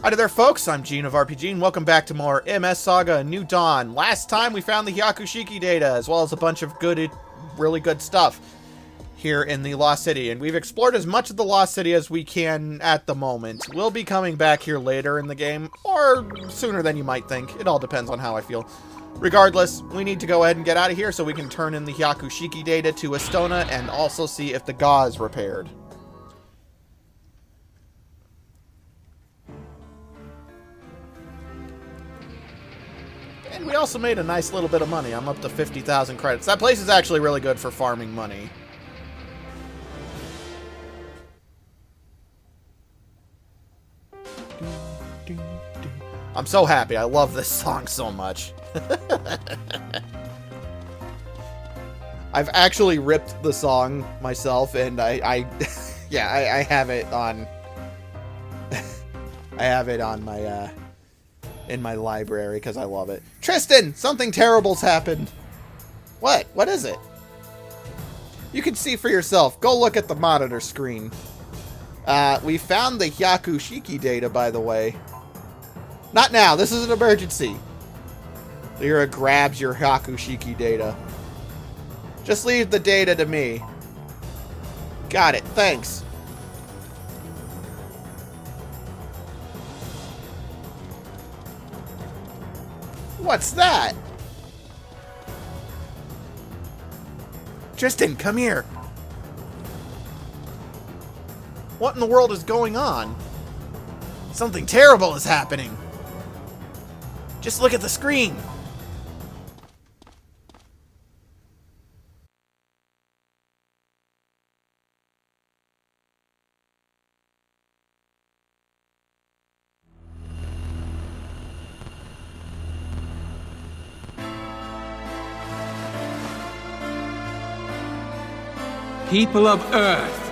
Hi there, folks. I'm Gene of RPG, and welcome back to more MS Saga New Dawn. Last time we found the Hyakushiki data, as well as a bunch of really good stuff here in the Lost City, and we've explored as much of the Lost City as we can at the moment. We'll be coming back here later in the game, or sooner than you might think. It all depends on how I feel. Regardless, we need to go ahead and get out of here so we can turn in the Hyakushiki data to Estona and also see if the Ga is repaired. And we also made a nice little bit of money. I'm up to 50,000 credits. That place is actually really good for farming money. I'm so happy. I love this song so much. I've actually ripped the song myself, and I have it on. I have it on my in my library because I love it. Tristan, something terrible's happened. What? What is it? You can see for yourself. Go look at the monitor screen. We found the Hyakushiki data, by the way. Not now. This is an emergency. Lyra grabs your Hyakushiki data. Just leave the data to me. Got it. Thanks. What's that? Tristan, come here. What in the world is going on? Something terrible is happening. Just look at the screen. People of Earth,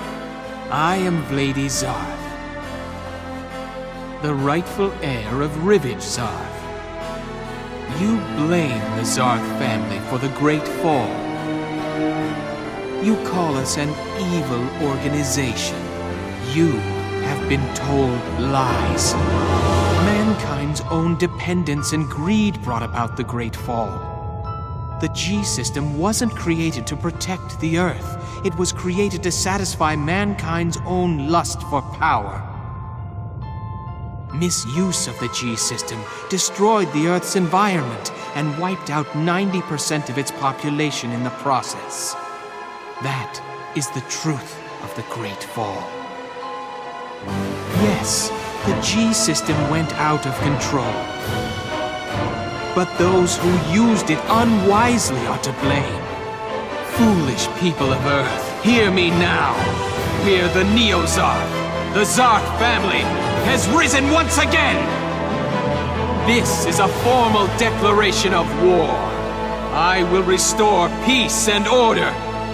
I am Vladi Zarth, the rightful heir of Rivage Zarth. You blame the Zarth family for the Great Fall. You call us an evil organization. You have been told lies. Mankind's own dependence and greed brought about the Great Fall. The G-System wasn't created to protect the Earth. It was created to satisfy mankind's own lust for power. Misuse of the G-System destroyed the Earth's environment and wiped out 90% of its population in the process. That is the truth of the Great Fall. Yes, the G-System went out of control. But those who used it unwisely are to blame. Foolish people of Earth, hear me now. We're the Neo-Zarth. The Zarth family has risen once again. This is a formal declaration of war. I will restore peace and order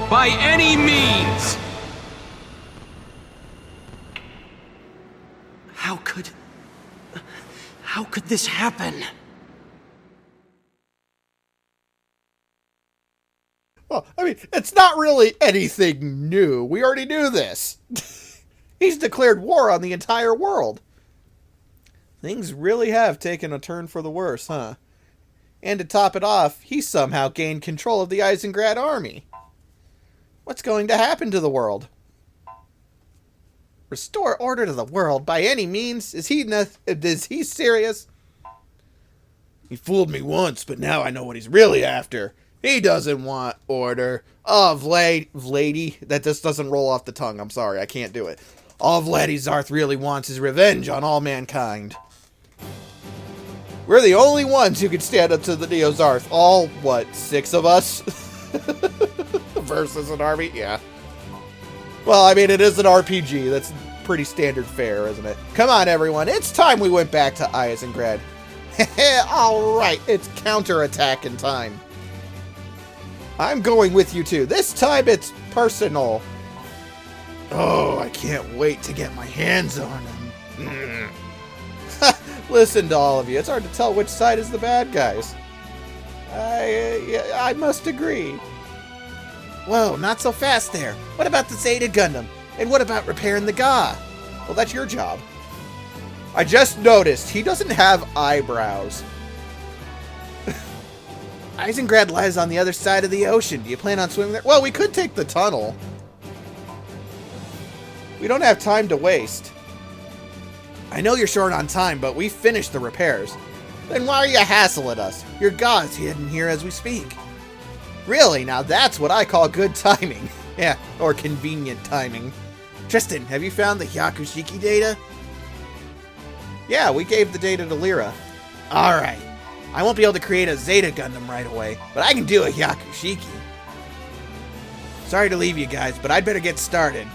by any means. How could this happen? Well, I mean, it's not really anything new. We already knew this. He's declared war on the entire world. Things really have taken a turn for the worse, huh? And to top it off, he somehow gained control of the Eisengrad army. What's going to happen to the world? Restore order to the world by any means? Is he serious? He fooled me once, but now I know what he's really after. He doesn't want order. Oh, Vladi. That just doesn't roll off the tongue. I'm sorry, I can't do it. All Vladi Zarth really wants is revenge on all mankind. We're the only ones who can stand up to the Neo-Zarth. All, what, 6 of us? Versus an army? Yeah. Well, I mean, it is an RPG. That's pretty standard fare, isn't it? Come on, everyone. It's time we went back to Eisengrad. Alright, it's counterattacking time. I'm going with you too. This time it's personal. Oh, I can't wait to get my hands on him. Listen to all of you. It's hard to tell which side is the bad guys. I must agree. Whoa, not so fast there. What about the Zeta Gundam? And what about repairing the Ga? Well, that's your job. I just noticed he doesn't have eyebrows. Eisengrad lies on the other side of the ocean. Do you plan on swimming there? Well, we could take the tunnel. We don't have time to waste. I know you're short on time, but we finished the repairs. Then why are you hassling us? Your god's hidden here as we speak. Really? Now that's what I call good timing. Yeah, or convenient timing. Tristan, have you found the Hyakushiki data? Yeah, we gave the data to Lyra. Alright. I won't be able to create a Zeta Gundam right away, but I can do a Hyakushiki. Sorry to leave you guys, but I'd better get started.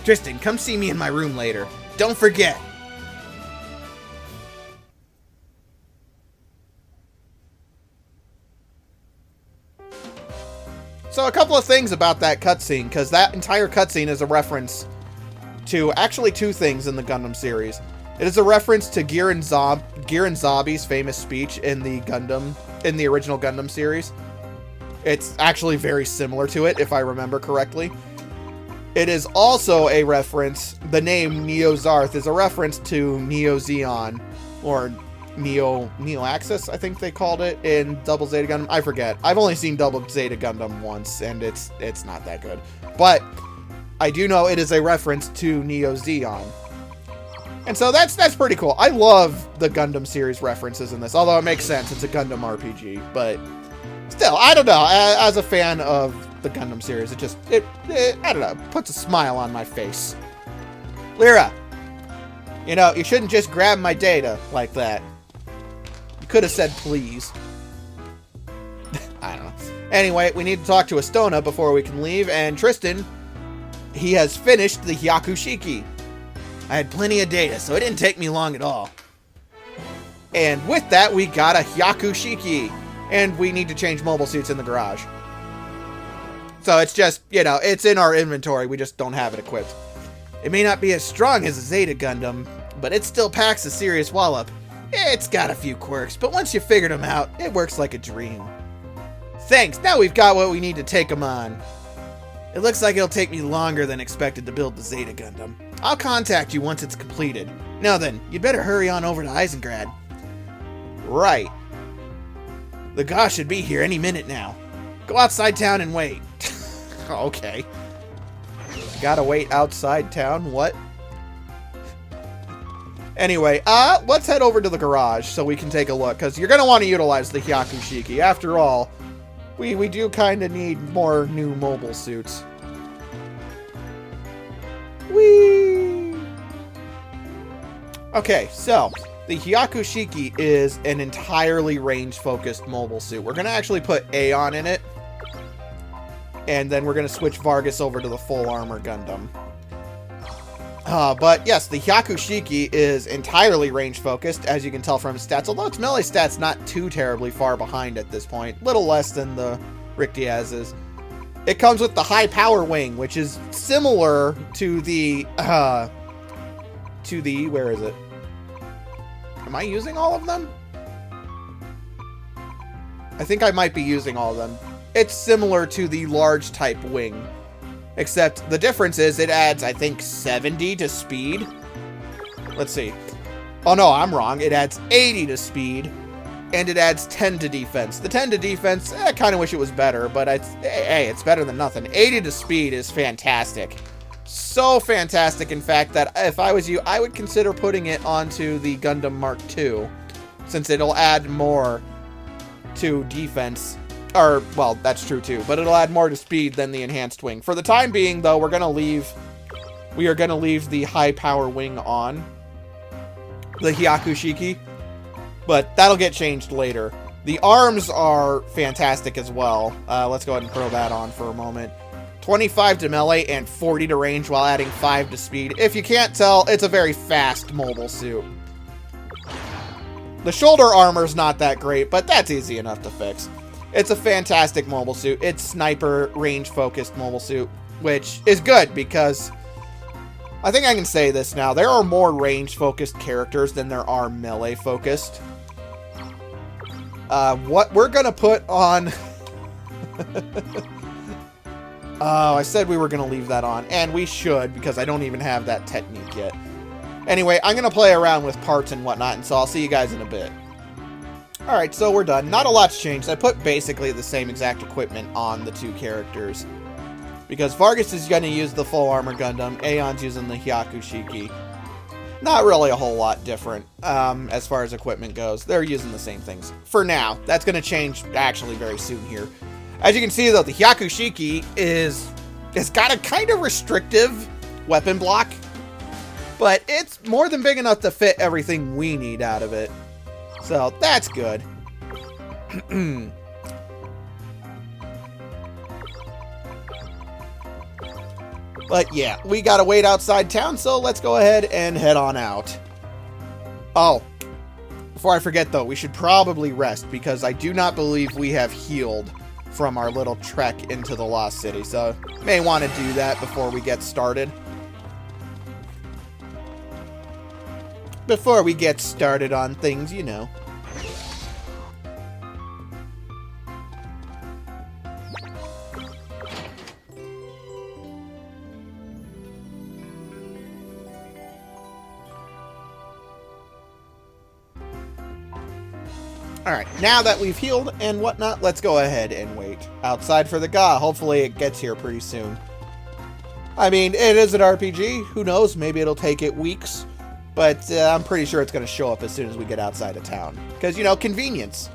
Tristan, come see me in my room later. Don't forget. So a couple of things about that cutscene, because that entire cutscene is a reference to actually two things in the Gundam series. It is a reference to Giran Zabi's famous speech in the original Gundam series. It's actually very similar to it, if I remember correctly. It is also a reference, the name Neo-Zarth is a reference to Neo-Zeon, or Neo-Axis, I think they called it in Double Zeta Gundam. I forget. I've only seen Double Zeta Gundam once, and it's not that good. But I do know it is a reference to Neo-Zeon. And so that's pretty cool. I love the Gundam series references in this, although it makes sense. It's a Gundam RPG, but still, I don't know. As a fan of the Gundam series, it I don't know, puts a smile on my face. Lyra, you know, you shouldn't just grab my data like that. You could have said please. I don't know. Anyway, we need to talk to Astona before we can leave, and Tristan, he has finished the Hyakushiki. I had plenty of data, so it didn't take me long at all. And with that, we got a Hyakushiki. And we need to change mobile suits in the garage. So it's just, you know, it's in our inventory. We just don't have it equipped. It may not be as strong as a Zeta Gundam, but it still packs a serious wallop. It's got a few quirks, but once you figured them out, it works like a dream. Thanks, now we've got what we need to take them on. It looks like it'll take me longer than expected to build the Zeta Gundam. I'll contact you once it's completed. Now then, you'd better hurry on over to Eisengrad. Right. The Gosh should be here any minute now. Go outside town and wait. Okay. Gotta wait outside town? What? Anyway, let's head over to the garage so we can take a look, because you're gonna want to utilize the Hyakushiki. After all, we do kind of need more new mobile suits. Whee! Okay, so the Hyakushiki is an entirely range-focused mobile suit. We're going to actually put Aeon in it, and then we're going to switch Vargas over to the full armor Gundam. But yes, the Hyakushiki is entirely range-focused, as you can tell from its stats, although its melee stats not too terribly far behind at this point. Little less than the Rick Diaz's. It comes with the high power wing, which is similar to the, where is it? Am I using all of them? I think I might be using all of them. It's similar to the large type wing, except the difference is it adds, I think, 70 to speed. Let's see. Oh no, I'm wrong. It adds 80 to speed, and it adds 10 to defense. The 10 to defense, I kind of wish it was better, but hey, it's better than nothing. 80 to speed is fantastic. So fantastic, in fact, that if I was you, I would consider putting it onto the Gundam Mark II, since it'll add more to defense. Or, well, that's true too, but it'll add more to speed than the enhanced wing. For the time being, though, we are gonna leave the high power wing on the Hyakushiki, but that'll get changed later. The arms are fantastic as well. Let's go ahead and throw that on for a moment. 25 to melee and 40 to range while adding 5 to speed. If you can't tell, it's a very fast mobile suit. The shoulder armor's not that great, but that's easy enough to fix. It's a fantastic mobile suit. It's sniper range-focused mobile suit, which is good because I think I can say this now. There are more range-focused characters than there are melee-focused. What we're gonna put on... Oh, I said we were going to leave that on, and we should, because I don't even have that technique yet. Anyway, I'm going to play around with parts and whatnot, and so I'll see you guys in a bit. Alright, so we're done. Not a lot's changed. I put basically the same exact equipment on the two characters. Because Vargas is going to use the full armor Gundam, Aeon's using the Hyakushiki. Not really a whole lot different as far as equipment goes. They're using the same things. For now. That's going to change actually very soon here. As you can see, though, the Hyakushiki it's got a kind of restrictive weapon block. But it's more than big enough to fit everything we need out of it. So, that's good. But yeah, we gotta wait outside town, so let's go ahead and head on out. Oh, before I forget though, we should probably rest because I do not believe we have healed from our little trek into the Lost City. So, may want to do that before we get started. Before we get started on things, you know. Alright, now that we've healed and whatnot, let's go ahead and wait outside for the Ga. Hopefully it gets here pretty soon. I mean, it is an RPG. Who knows? Maybe it'll take it weeks. But I'm pretty sure it's going to show up as soon as we get outside of town. Because, you know, convenience.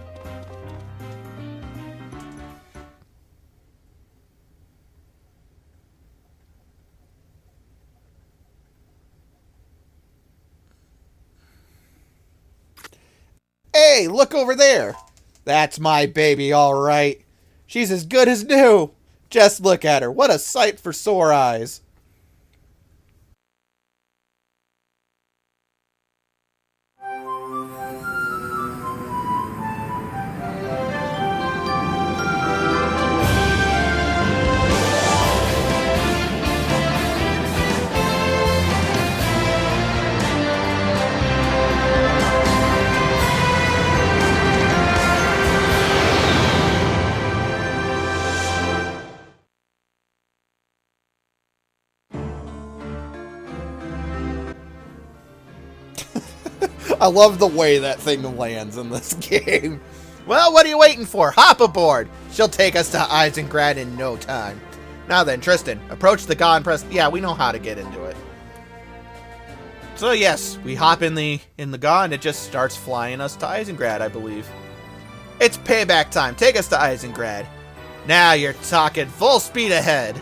Hey, look over there. That's my baby, all right. She's as good as new. Just look at her. What a sight for sore eyes. I love the way that thing lands in this game. Well, what are you waiting for? Hop aboard. She'll take us to Eisengrad in no time. Now then, Tristan, approach the Ga and press... Yeah, we know how to get into it. So yes, we hop in the Ga and it just starts flying us to Eisengrad, I believe. It's payback time. Take us to Eisengrad. Now you're talking full speed ahead.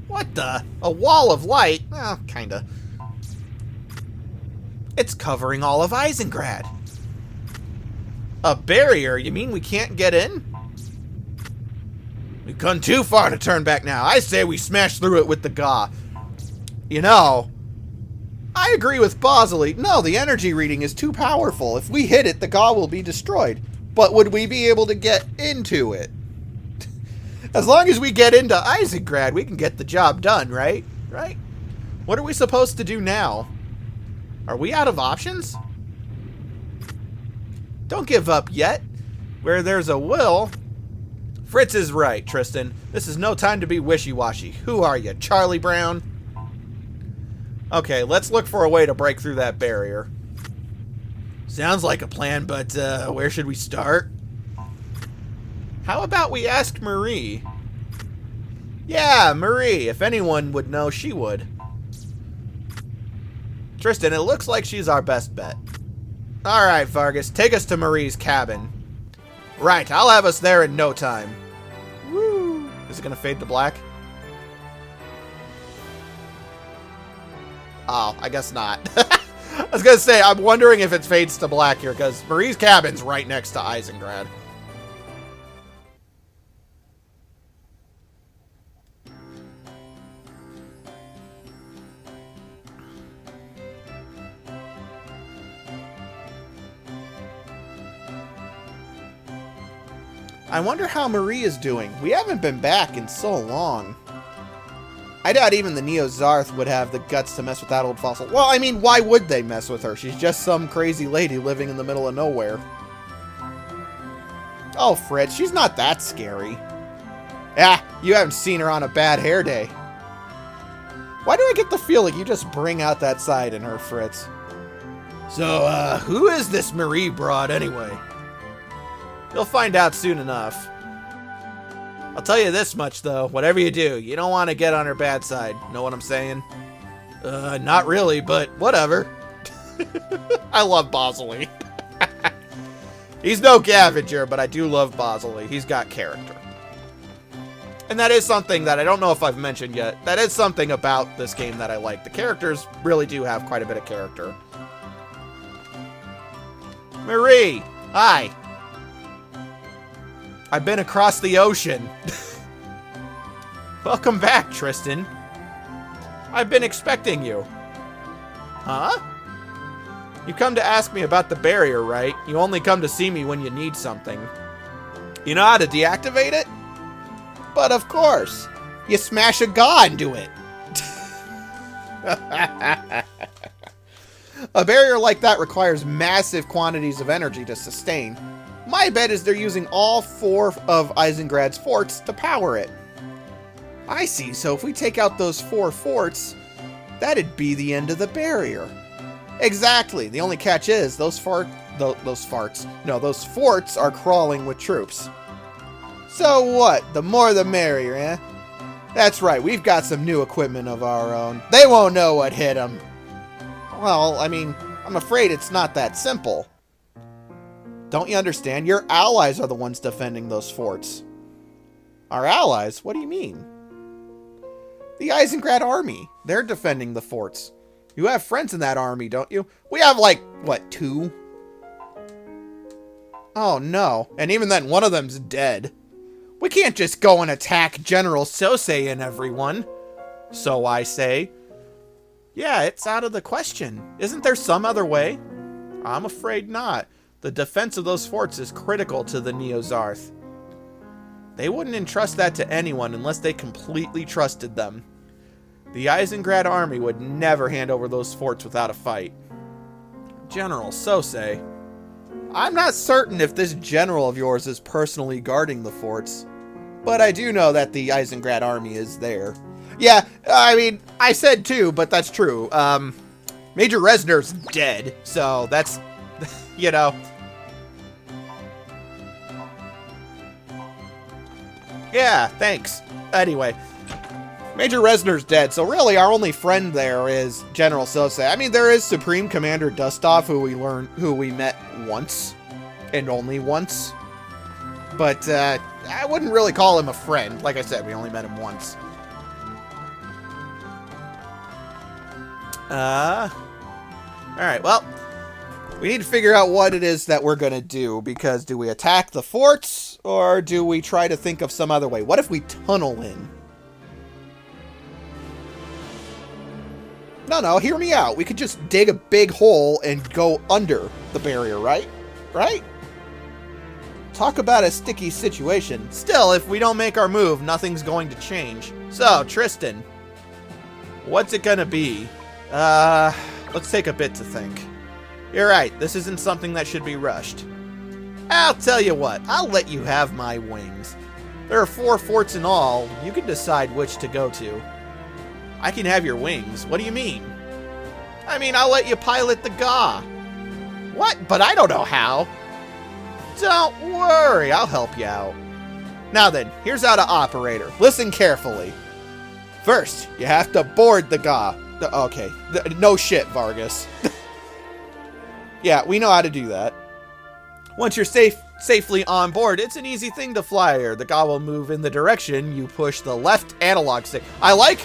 What the? A wall of light? Well, kinda. It's covering all of Eisengrad. A barrier? You mean we can't get in? We've gone too far to turn back now. I say we smash through it with the Ga. You know, I agree with Bosley. No, the energy reading is too powerful. If we hit it, the Ga will be destroyed. But would we be able to get into it? As long as we get into Eisengrad, we can get the job done, right? Right? What are we supposed to do now? Are we out of options? Don't give up yet. Where there's a will... Fritz is right, Tristan. This is no time to be wishy-washy. Who are you, Charlie Brown? Okay, let's look for a way to break through that barrier. Sounds like a plan, but where should we start? How about we ask Marie? Yeah, Marie. If anyone would know, she would. Tristan, it looks like she's our best bet. Alright, Vargas, take us to Marie's cabin. Right, I'll have us there in no time. Woo! Is it gonna fade to black? Oh, I guess not. I was gonna say, I'm wondering if it fades to black here, because Marie's cabin's right next to Eisengrad. I wonder how Marie is doing. We haven't been back in so long. I doubt even the Neo-Zarth would have the guts to mess with that old fossil. Well, I mean, why would they mess with her? She's just some crazy lady living in the middle of nowhere. Oh, Fritz, she's not that scary. Ah, you haven't seen her on a bad hair day. Why do I get the feeling you just bring out that side in her, Fritz? So, who is this Marie broad anyway? You'll find out soon enough. I'll tell you this much, though. Whatever you do, you don't want to get on her bad side. Know what I'm saying? Not really, but whatever. I love Bosley. He's no Gavinger, but I do love Bosley. He's got character. And that is something that I don't know if I've mentioned yet. That is something about this game that I like. The characters really do have quite a bit of character. Marie! Hi! I've been across the ocean. Welcome back, Tristan. I've been expecting you. Huh? You come to ask me about the barrier, right? You only come to see me when you need something. You know how to deactivate it? But of course. You smash a Ga into it. A barrier like that requires massive quantities of energy to sustain. My bet is they're using all 4 of Isengrad's forts to power it. I see, so if we take out those 4 forts, that'd be the end of the barrier. Exactly. The only catch is those forts are crawling with troops. So what? The more the merrier, eh? That's right, we've got some new equipment of our own. They won't know what hit them. Well, I mean, I'm afraid it's not that simple. Don't you understand? Your allies are the ones defending those forts. Our allies? What do you mean? The Isengrad army. They're defending the forts. You have friends in that army, don't you? We have, like, what, 2? Oh, no. And even then, one of them's dead. We can't just go and attack General Sosei and everyone. So I say. Yeah, it's out of the question. Isn't there some other way? I'm afraid not. The defense of those forts is critical to the Neo-Zarth. They wouldn't entrust that to anyone unless they completely trusted them. The Isengrad army would never hand over those forts without a fight. General Sosei. I'm not certain if this general of yours is personally guarding the forts, but I do know that the Isengrad army is there. Yeah, I mean, I said 2, but that's true. Major Resner's dead, so that's, you know. Yeah, thanks. Anyway, Major Resner's dead, so really our only friend there is General Sosei. I mean, there is Supreme Commander Dustov, who we met once, and only once. But I wouldn't really call him a friend. Like I said, we only met him once. Alright, well, we need to figure out what it is that we're going to do, because do we attack the forts, or do we try to think of some other way? What if we tunnel in? No, hear me out. We could just dig a big hole and go under the barrier, right? Right? Talk about a sticky situation. Still, if we don't make our move, nothing's going to change. So, Tristan, what's it gonna be? Let's take a bit to think. You're right, this isn't something that should be rushed. I'll tell you what, I'll let you have my wings. There are 4 forts in all, you can decide which to go to. I can have your wings, what do you mean? I mean, I'll let you pilot the Ga. What? But I don't know how. Don't worry, I'll help you out. Now then, here's how to operate her. Listen carefully. First, you have to board the Ga. Okay, no shit, Vargas. Yeah, we know how to do that. Once you're safely on board, it's an easy thing to fly her. The Ga will move in the direction you push the left analog stick. I like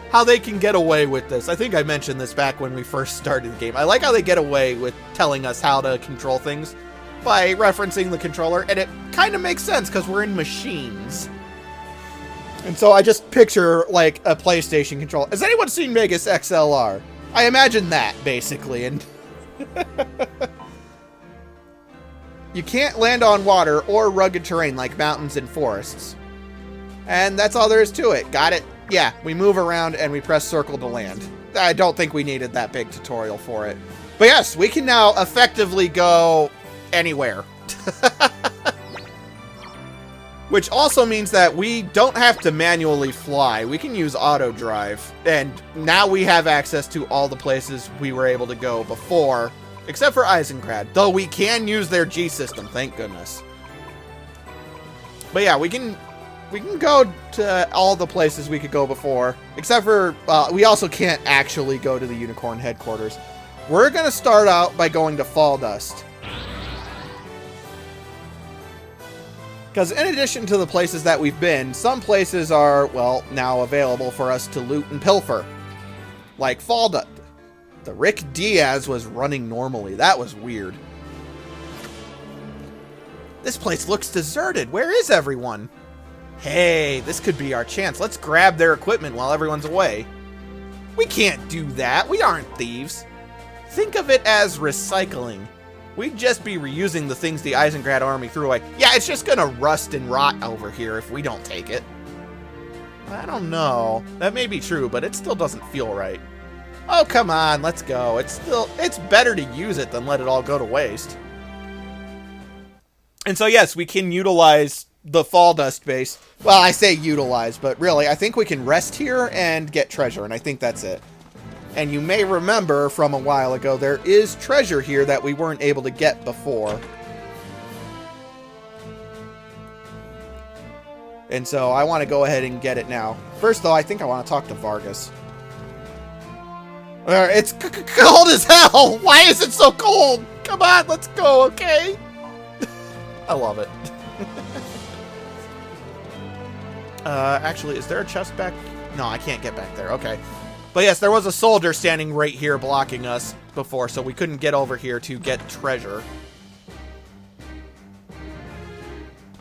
how they can get away with this. I think I mentioned this back when we first started the game. I like how they get away with telling us how to control things by referencing the controller, and it kind of makes sense because we're in machines. And so I just picture, like, a PlayStation controller. Has anyone seen Megas XLR? I imagine that, basically, and you can't land on water or rugged terrain like mountains and forests. And that's all there is to it. Got it? Yeah, we move around and we press circle to land. I don't think we needed that big tutorial for it. But yes, we can now effectively go anywhere. Which also means that we don't have to manually fly. We can use auto drive. And now we have access to all the places we were able to go before. Except for Eisengrad. Though we can use their G system, thank goodness. But yeah, we can go to all the places we could go before. Except for, we also can't actually go to the Unicorn headquarters. We're going to start out by going to Fall Dust. Because in addition to the places that we've been, some places are, well, now available for us to loot and pilfer. Like Fall Dust. The Rick Diaz was running normally. That was weird. This place looks deserted. Where is everyone? Hey, this could be our chance. Let's grab their equipment while everyone's away. We can't do that. We aren't thieves. Think of it as recycling. We'd just be reusing the things the Eisengrad army threw away. Yeah, it's just gonna rust and rot over here if we don't take it. I don't know. That may be true, but it still doesn't feel right. Oh, come on, let's go. It's better to use it than let it all go to waste. And so yes, we can utilize the Fall Dust base. Well, I say utilize, but really, I think we can rest here and get treasure, and I think that's it. And you may remember from a while ago, there is treasure here that we weren't able to get before. And so I want to go ahead and get it now. First, though, I think I want to talk to Vargas. It's cold as hell! Why is it so cold? Come on, let's go, okay? I love it. Actually, is there a chest back? No, I can't get back there. Okay. But yes, there was a soldier standing right here blocking us before, so we couldn't get over here to get treasure.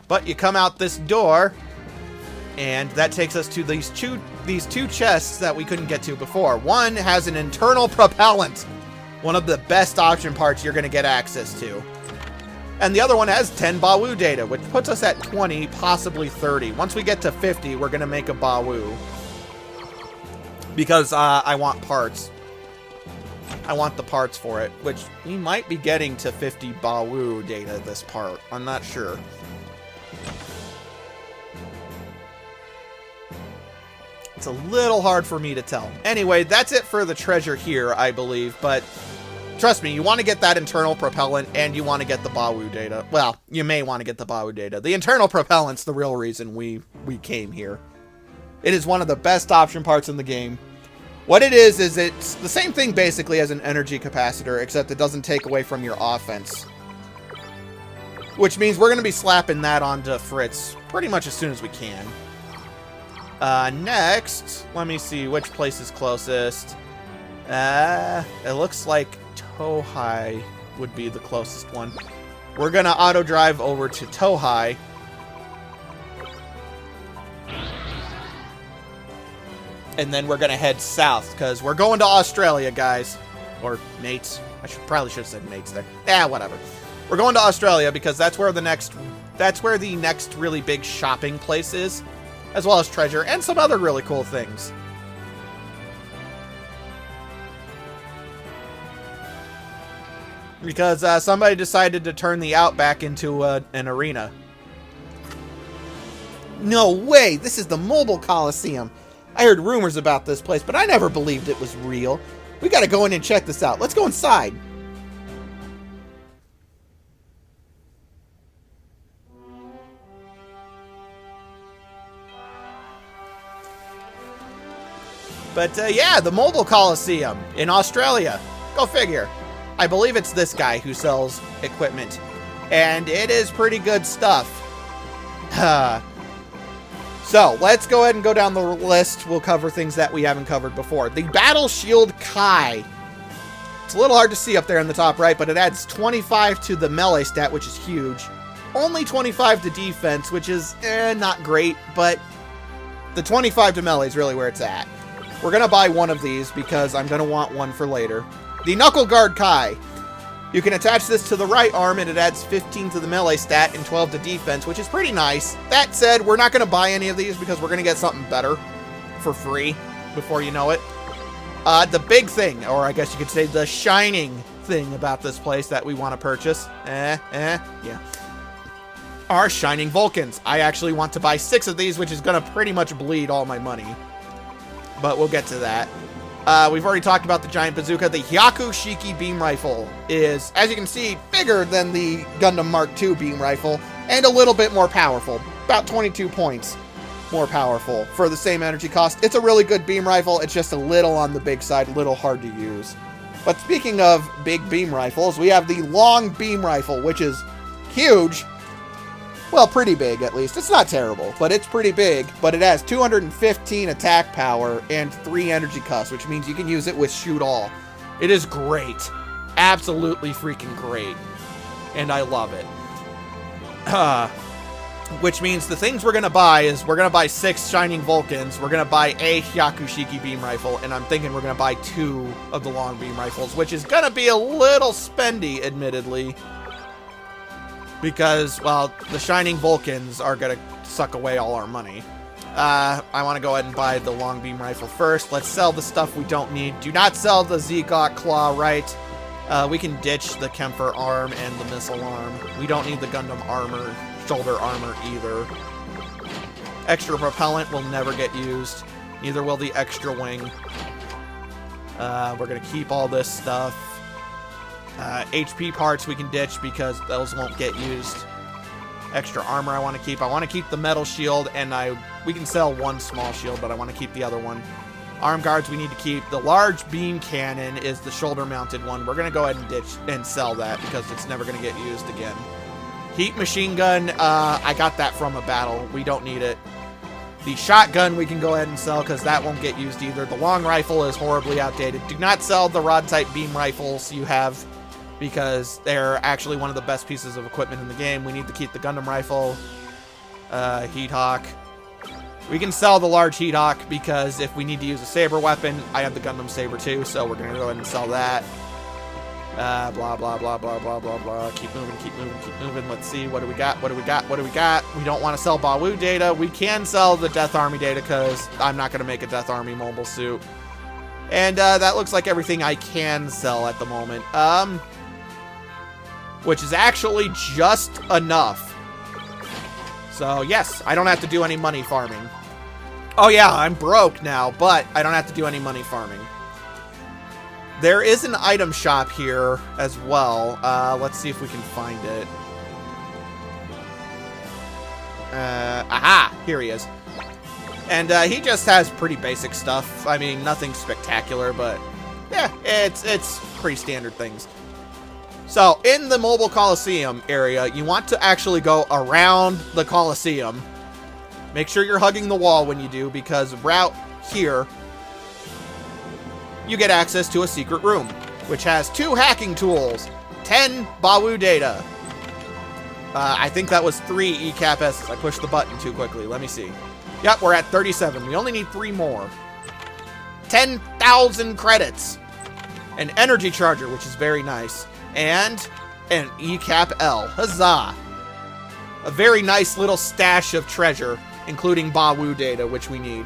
But you come out this door, and that takes us to these two chests that we couldn't get to before. One has an internal propellant, one of the best option parts you're going to get access to. And the other one has 10 Bawu data, which puts us at 20, possibly 30. Once we get to 50, we're going to make a Bawu. Because I want parts. I want the parts for it, which we might be getting to 50 Bawu data this part. I'm not sure. It's a little hard for me to tell. Anyway, that's it for the treasure here, I believe. But trust me, you want to get that internal propellant and you want to get the Bawu data. Well, you may want to get the Bawu data. The internal propellant's the real reason we came here. It is one of the best option parts in the game. What it is it's the same thing basically as an energy capacitor, except it doesn't take away from your offense. Which means we're going to be slapping that onto Fritz pretty much as soon as we can. Next, let me see which place is closest. It looks like Tohai would be the closest one. We're going to auto drive over to Tohai. And then we're going to head south, because we're going to Australia, guys. Or mates. I probably should have said mates there. Yeah, whatever. We're going to Australia, because that's where the next really big shopping place is. As well as treasure, and some other really cool things. Because somebody decided to turn the Outback into an arena. No way! This is the Mobile Coliseum! I heard rumors about this place, but I never believed it was real. We gotta go in and check this out. Let's go inside. But yeah, the Mobile Coliseum in Australia. Go figure. I believe it's this guy who sells equipment. And it is pretty good stuff. So, let's go ahead and go down the list. We'll cover things that we haven't covered before. The Battle Shield Kai. It's a little hard to see up there in the top right, but it adds 25 to the melee stat, which is huge. Only 25 to defense, which is not great, but the 25 to melee is really where it's at. We're going to buy one of these because I'm going to want one for later. The Knuckle Guard Kai. You can attach this to the right arm and it adds 15 to the melee stat and 12 to defense, which is pretty nice. That said, we're not going to buy any of these because we're going to get something better for free before you know it. The big thing, or I guess you could say the shining thing about this place that we want to purchase. Yeah. are Shining Vulcans. I actually want to buy 6 of these, which is going to pretty much bleed all my money. But we'll get to that. We've already talked about the giant bazooka. The Hyakushiki beam rifle is, as you can see, bigger than the Gundam Mark II beam rifle and a little bit more powerful. About 22 points more powerful for the same energy cost. It's a really good beam rifle. It's just a little on the big side, a little hard to use. But speaking of big beam rifles, we have the long beam rifle, which is huge. Well, pretty big, at least. It's not terrible, but it's pretty big. But it has 215 attack power and 3 energy costs, which means you can use it with shoot all. It is great. Absolutely freaking great. And I love it. Which means the things we're going to buy is we're going to buy 6 Shining Vulcans. We're going to buy a Hyakushiki beam rifle. And I'm thinking we're going to buy 2 of the long beam rifles, which is going to be a little spendy, admittedly. Because, well, the Shining Vulcans are going to suck away all our money. I want to go ahead and buy the long beam rifle first. Let's sell the stuff we don't need. Do not sell the Zegot Claw, right? We can ditch the Kemper arm and the missile arm. We don't need the Gundam armor, shoulder armor either. Extra propellant will never get used. Neither will the extra wing. We're going to keep all this stuff. HP parts we can ditch because those won't get used. Extra armor I want to keep. I want to keep the metal shield, and we can sell 1 small shield, but I want to keep the other one. Arm guards we need to keep. The large beam cannon is the shoulder-mounted one. We're going to go ahead and ditch and sell that because it's never going to get used again. Heat machine gun, I got that from a battle. We don't need it. The shotgun we can go ahead and sell because that won't get used either. The long rifle is horribly outdated. Do not sell the rod-type beam rifles you have, because they're actually one of the best pieces of equipment in the game. We need to keep the Gundam rifle, Heat Hawk. We can sell the large Heat Hawk because if we need to use a saber weapon, I have the Gundam Saber too, so we're going to go ahead and sell that. Blah, blah, blah, blah, blah, blah, blah. Keep moving, keep moving, keep moving. Let's see. What do we got? What do we got? What do we got? We don't want to sell Bawu data. We can sell the Death Army data because I'm not going to make a Death Army mobile suit. And that looks like everything I can sell at the moment. Which is actually just enough. So, yes, I don't have to do any money farming. Oh, yeah, I'm broke now, but I don't have to do any money farming. There is an item shop here as well. Let's see if we can find it. Aha! Here he is. And he just has pretty basic stuff. I mean, nothing spectacular, but yeah, it's pretty standard things. So, in the Mobile Coliseum area, you want to actually go around the Coliseum. Make sure you're hugging the wall when you do, because right here, you get access to a secret room, which has 2 hacking tools, 10 Bawu data. I think that was 3 ECAP S's. I pushed the button too quickly. Let me see. Yep, we're at 37. We only need 3 more. 10,000 credits. An energy charger, which is very nice. And an ECAP L. Huzzah! A very nice little stash of treasure, including Bawu data, which we need.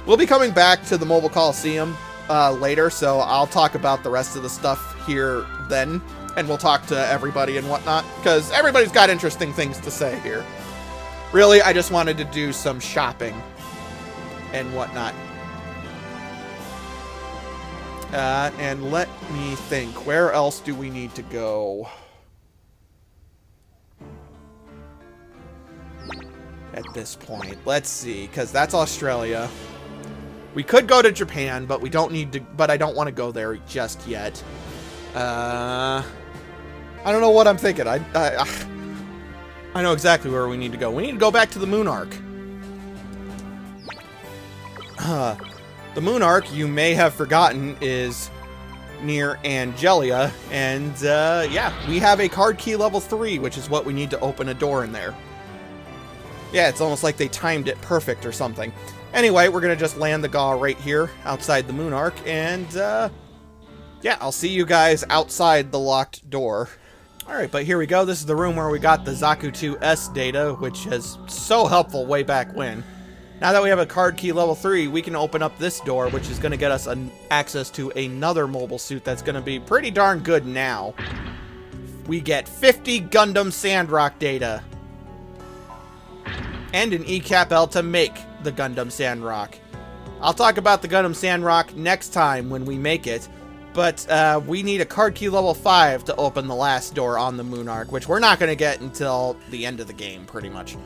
We'll be coming back to the Mobile Coliseum later, so I'll talk about the rest of the stuff here then, and we'll talk to everybody and whatnot, because everybody's got interesting things to say here. Really, I just wanted to do some shopping and whatnot. And let me think. Where else do we need to go? At this point. Let's see, because that's Australia. We could go to Japan, but we don't need to. But I don't want to go there just yet. I don't know what I'm thinking. I know exactly where we need to go. We need to go back to the Moon Arc. The Moon Arc, you may have forgotten, is near Angelia, and yeah, we have a card key level 3, which is what we need to open a door in there. Yeah, it's almost like they timed it perfect or something. Anyway, we're gonna just land the GAW right here outside the Moon Arc, and yeah, I'll see you guys outside the locked door. Alright, but here we go. This is the room where we got the Zaku 2S data, which is so helpful way back when. Now that we have a card key level 3, we can open up this door, which is going to get us access to another mobile suit that's going to be pretty darn good now. We get 50 Gundam Sandrock data. and an E-Cap-L to make the Gundam Sandrock. I'll talk about the Gundam Sandrock next time when we make it, but we need a card key level 5 to open the last door on the Moonarch, which we're not going to get until the end of the game, pretty much.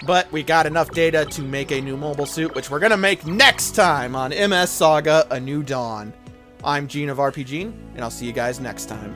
But we got enough data to make a new mobile suit, which we're going to make next time on MS Saga: A New Dawn. I'm Gene of RPG, and I'll see you guys next time.